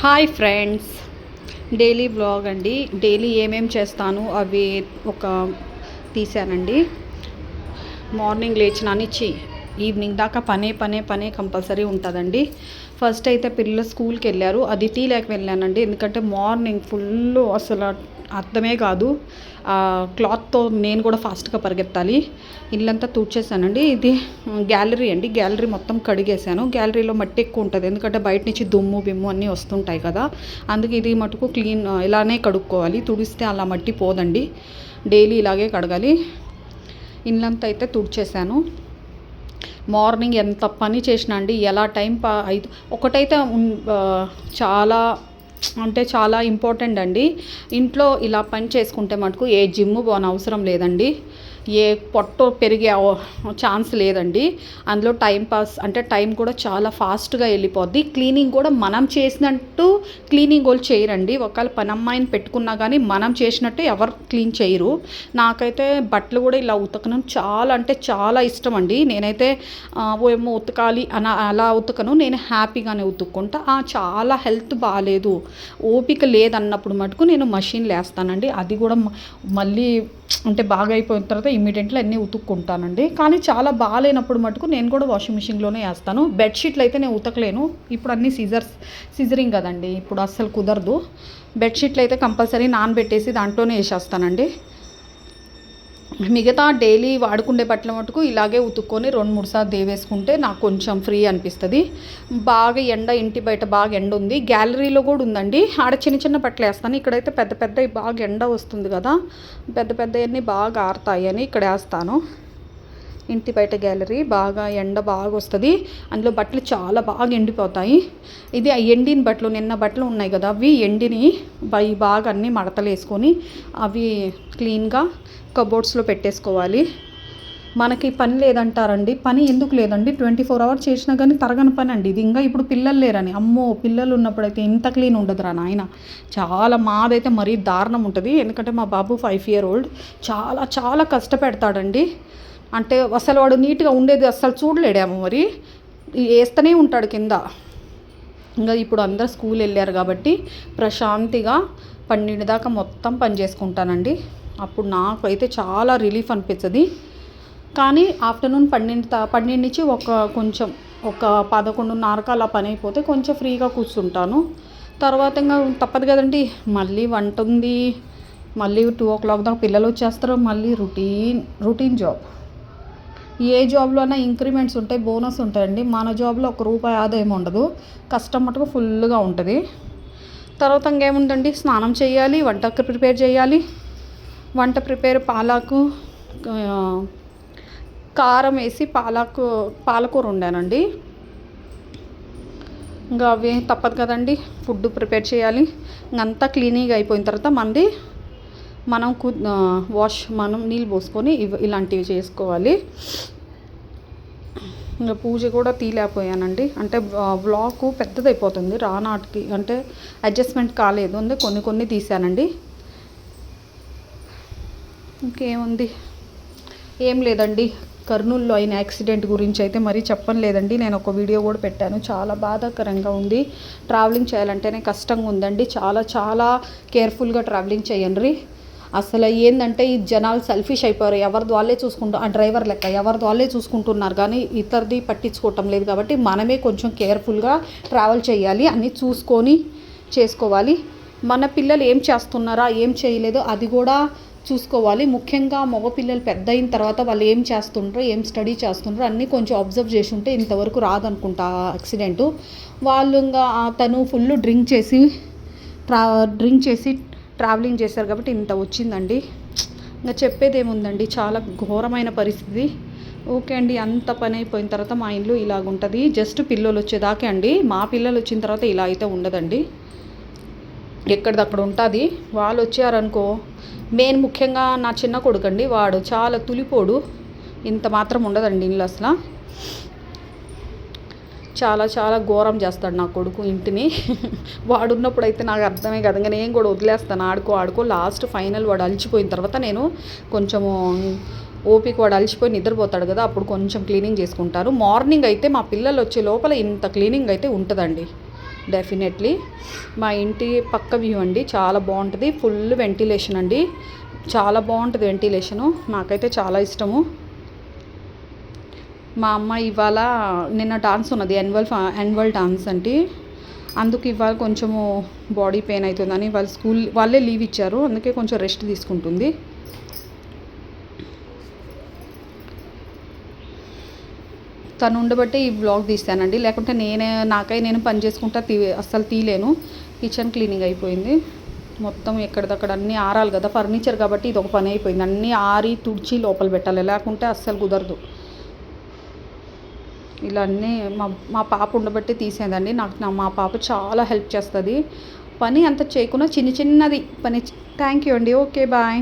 Hi friends, daily vlog అండి. Daily ఏమేమి చేస్తాను అవి ఒక తీసానండి. మార్నింగ్ లేచినానిచ్చి ఈవినింగ్ దాకా పనే కంపల్సరీ ఉంటుందండి. ఫస్ట్ అయితే పిల్లలు స్కూల్కి వెళ్ళారు, అది తీలేక వెళ్ళానండి. ఎందుకంటే మార్నింగ్ ఫుల్ అసలు అర్థమే కాదు. క్లాత్తో నేను కూడా ఫాస్ట్గా పరిగెత్తాలి. ఇల్లంతా తుడిచేసానండి. ఇది గ్యాలరీ అండి. గ్యాలరీ మొత్తం కడిగేసాను. గ్యాలరీలో మట్టి ఎక్కువ ఉంటుంది, ఎందుకంటే బయట నుంచి దుమ్ము బిమ్ము అన్నీ వస్తుంటాయి కదా. అందుకే ఇది మటుకు క్లీన్ ఇలానే కడుక్కోవాలి. తుడిస్తే అలా మట్టి పోదండి. డైలీ ఇలాగే కడగాలి. ఇల్లంతా అయితే తుడిచేసాను. మార్నింగ్ ఎంత పని చేసినా అండి, ఎలా ఒకటైతే చాలా చాలా ఇంపార్టెంట్ అండి. ఇంట్లో ఇలా పని చేసుకుంటే మటుకు ఏ జిమ్ పోనవసరం లేదండి, ఏ పొట్ట పెరిగే ఛాన్స్ లేదండి. అందులో టైం కూడా చాలా ఫాస్ట్గా వెళ్ళిపోద్ది. క్లీనింగ్ కూడా మనం చేసినట్టు క్లీనింగ్ వాళ్ళు చేయరండి. ఒకవేళ పని అమ్మాయిని పెట్టుకున్నా కానీ మనం చేసినట్టు ఎవరు క్లీన్ చేయరు. నాకైతే బట్టలు కూడా ఇలా ఉతకడం చాలా ఇష్టం అండి. నేనైతే ఏమో ఉతకాలి అలా ఉతకను, నేను హ్యాపీగానే ఉతుక్కుంటా. చాలా హెల్త్ బాగాలేదు, ఓపిక లేదన్నప్పుడు మటుకు నేను మషిన్లో వేస్తానండి. అది కూడా మళ్ళీ బాగా అయిపోయిన తర్వాత ఇమ్మీడియట్లీ అన్నీ ఉతుక్కుంటానండి. కానీ చాలా బాగాలేనప్పుడు మటుకు నేను కూడా వాషింగ్ మిషన్లోనే వేస్తాను. బెడ్షీట్లు అయితే నేను ఉతకలేను, ఇప్పుడు అన్నీ సిజరింగ్ కదండి, ఇప్పుడు అస్సలు కుదరదు. బెడ్షీట్లు అయితే కంపల్సరీ నానబెట్టేసి దాంట్లోనే వేసేస్తానండి. మిగతా డైలీ వాడుకునే బట్టల మటుకు ఇలాగే ఉతుక్కొని 2-3 సార్లు దేవేసుకుంటే నాకు కొంచెం ఫ్రీ అనిపిస్తుంది. బాగా ఇంటి బయట బాగా ఎండ ఉంది, గ్యాలరీలో కూడా ఉందండి. ఆడ చిన్న బట్టలు వేస్తాను. ఇక్కడైతే పెద్ద బాగా ఎండ వస్తుంది కదా, పెద్దవన్నీ బాగా ఆరుతాయని ఇక్కడ వేస్తాను. ఇంటి బయట గ్యాలరీ బాగా ఎండ బాగా వస్తుంది, అందులో బట్టలు చాలా బాగా ఎండిపోతాయి. ఇది ఎండిన బట్టలు, నిన్న బట్టలు ఉన్నాయి కదా, అవి ఎండిని బాగా అన్నీ మడతలు వేసుకొని అవి క్లీన్గా కబోర్డ్స్లో పెట్టేసుకోవాలి. మనకి పని లేదంటారండి, పని ఎందుకు లేదండి, 24 hours చేసినా కానీ తరగని పని అండి ఇది. ఇంకా ఇప్పుడు పిల్లలు లేరని, అమ్మో పిల్లలు ఉన్నప్పుడైతే ఇంత క్లీన్ ఉండదురా నాయన. మాదైతే మరీ దారుణం ఉంటుంది. ఎందుకంటే మా బాబు 5 year old చాలా కష్టపెడతాడండి. అసలు వాడు నీట్గా ఉండేది అస్సలు చూడలేడేమో, మరి వేస్తూనే ఉంటాడు కింద. ఇంకా ఇప్పుడు అందరు స్కూల్ వెళ్ళారు కాబట్టి ప్రశాంతిగా 12 దాకా మొత్తం పని చేసుకుంటానండి. అప్పుడు నాకైతే చాలా రిలీఫ్ అనిపిస్తుంది. కానీ ఆఫ్టర్నూన్ 12 నుంచి కొంచెం 11:30 అలా పని అయిపోతే కొంచెం ఫ్రీగా కూర్చుంటాను. తర్వాత ఇంకా తప్పదు కదండి, మళ్ళీ వంట ఉంది, మళ్ళీ 2 o'clock దాకా పిల్లలు వచ్చేస్తారు, మళ్ళీ రొటీన్ జాబ్. ఏ జాబ్లో అయినా ఇంక్రిమెంట్స్ ఉంటాయి, బోనస్ ఉంటాయండి. మన జాబ్లో ₹1 ఆదాయం ఉండదు, కష్టం మటుకు ఫుల్గా ఉంటుంది. తర్వాత ఇంకేముందండి, స్నానం చేయాలి, వంటకి ప్రిపేర్ చేయాలి. వంట పాలాకు కారం వేసి పాలకూర వండానండి. ఇంకా అవి తప్పదు కదండి, ఫుడ్ ప్రిపేర్ చేయాలి. ఇంకంతా క్లీనింగ్ అయిపోయిన తర్వాత మనం నీళ్ళు పోసుకొని ఇలాంటివి చేసుకోవాలి. ఇంకా పూజ కూడా తీలేకపోయానండి, వ్లాగ్ పెద్దదైపోతుంది రానాటికి, అడ్జస్ట్మెంట్ కాలేదు, కొన్ని తీసానండి. ఇంకేముంది, ఏం లేదండి. కర్నూలులో అయిన యాక్సిడెంట్ గురించి అయితే మరీ చెప్పను లేదండి. నేను ఒక వీడియో కూడా పెట్టాను, చాలా బాధాకరంగా ఉంది. ట్రావెలింగ్ చేయాలంటేనే కష్టంగా ఉందండి. చాలా కేర్ఫుల్గా ట్రావెలింగ్ చేయండి. అసలు ఏంటంటే ఈ జనాలు సెల్ఫిష్ అయిపోయారు, ఎవరిది వాళ్ళే ఆ డ్రైవర్ లెక్క ఎవరిది వాళ్ళే చూసుకుంటున్నారు, కానీ ఇతరుది పట్టించుకోవటం లేదు. కాబట్టి మనమే కొంచెం కేర్ఫుల్గా ట్రావెల్ చేయాలి, అన్నీ చూసుకొని చేసుకోవాలి. మన పిల్లలు ఏం చేస్తున్నారా, ఏం చేయలేదో అది కూడా చూసుకోవాలి. ముఖ్యంగా మగపిల్లలు పెద్ద అయిన తర్వాత వాళ్ళు ఏం చేస్తుండ్రో, ఏం స్టడీ చేస్తుండ్రో అన్నీ కొంచెం అబ్జర్వ్ చేసి ఉంటే ఇంతవరకు రాదనుకుంటా యాక్సిడెంటు. వాళ్ళు ఇంకా తను ఫుల్ డ్రింక్ చేసి ట్రావెలింగ్ చేశారు కాబట్టి ఇంత వచ్చిందండి. ఇంకా చెప్పేది ఏముందండి, చాలా ఘోరమైన పరిస్థితి. ఓకే అండి, అంత పని అయిపోయిన తర్వాత మా ఇంట్లో ఇలాగుంటుంది. జస్ట్ పిల్లలు వచ్చేదాకే అండి, మా పిల్లలు వచ్చిన తర్వాత ఇలా అయితే ఉండదండి, ఎక్కడిదక్కడ ఉంటుంది. వాళ్ళు వచ్చారనుకో, ముఖ్యంగా నా చిన్న కొడుకు అండి, వాడు చాలా తులిపోడు, ఇంత మాత్రం ఉండదండి ఇల్లు అసలు. చాలా ఘోరం చేస్తాడు నా కొడుకు ఇంటిని. వాడు ఉన్నప్పుడు అయితే నాకు అర్థమే కదా, ఇంకా నేను కూడా వదిలేస్తాను, ఆడుకో లాస్ట్ ఫైనల్ వాడు అలిచిపోయిన తర్వాత నేను కొంచెము ఓపిక, వాడు అలిచిపోయి నిద్రపోతాడు కదా, అప్పుడు కొంచెం క్లీనింగ్ చేసుకుంటారు. మార్నింగ్ అయితే మా పిల్లలు వచ్చే లోపల ఇంత క్లీనింగ్ అయితే ఉంటుందండి. డెఫినెట్లీ. మా ఇంటి పక్క వ్యూ అండి, చాలా బాగుంటుంది. ఫుల్ వెంటిలేషన్ అండి, చాలా బాగుంటుంది వెంటిలేషను. నాకైతే చాలా ఇష్టము. మా అమ్మ ఇవాళ, నిన్న డాన్స్ ఉన్నది, యాన్యువల్ డాన్స్ అంటే, అందుకు ఇవాళ కొంచెము బాడీ పెయిన్ అవుతుందని వాళ్ళే లీవ్ ఇచ్చారు, అందుకే కొంచెం రెస్ట్ తీసుకుంటుంది. తను ఉండబట్టే ఈ వ్లాగ్ తీస్తానండి, లేకుంటే నేను పని చేసుకుంటా అస్సలు తీయలేను. కిచెన్ క్లీనింగ్ అయిపోయింది మొత్తం, ఎక్కడిదక్కడ అన్నీ ఆరాలి కదా, ఫర్నిచర్ కాబట్టి ఇది ఒక పని అయిపోయింది. అన్నీ ఆరి తుడిచి లోపల పెట్టాలి, లేకుంటే అస్సలు కుదరదు. ఇలా అన్నీ మా పాప ఉండబట్టి తీసేదండి. మా పాప చాలా హెల్ప్ చేస్తుంది, పని అంత చేయకుండా చిన్నది పని. థ్యాంక్ యూ అండి, ఓకే బాయ్.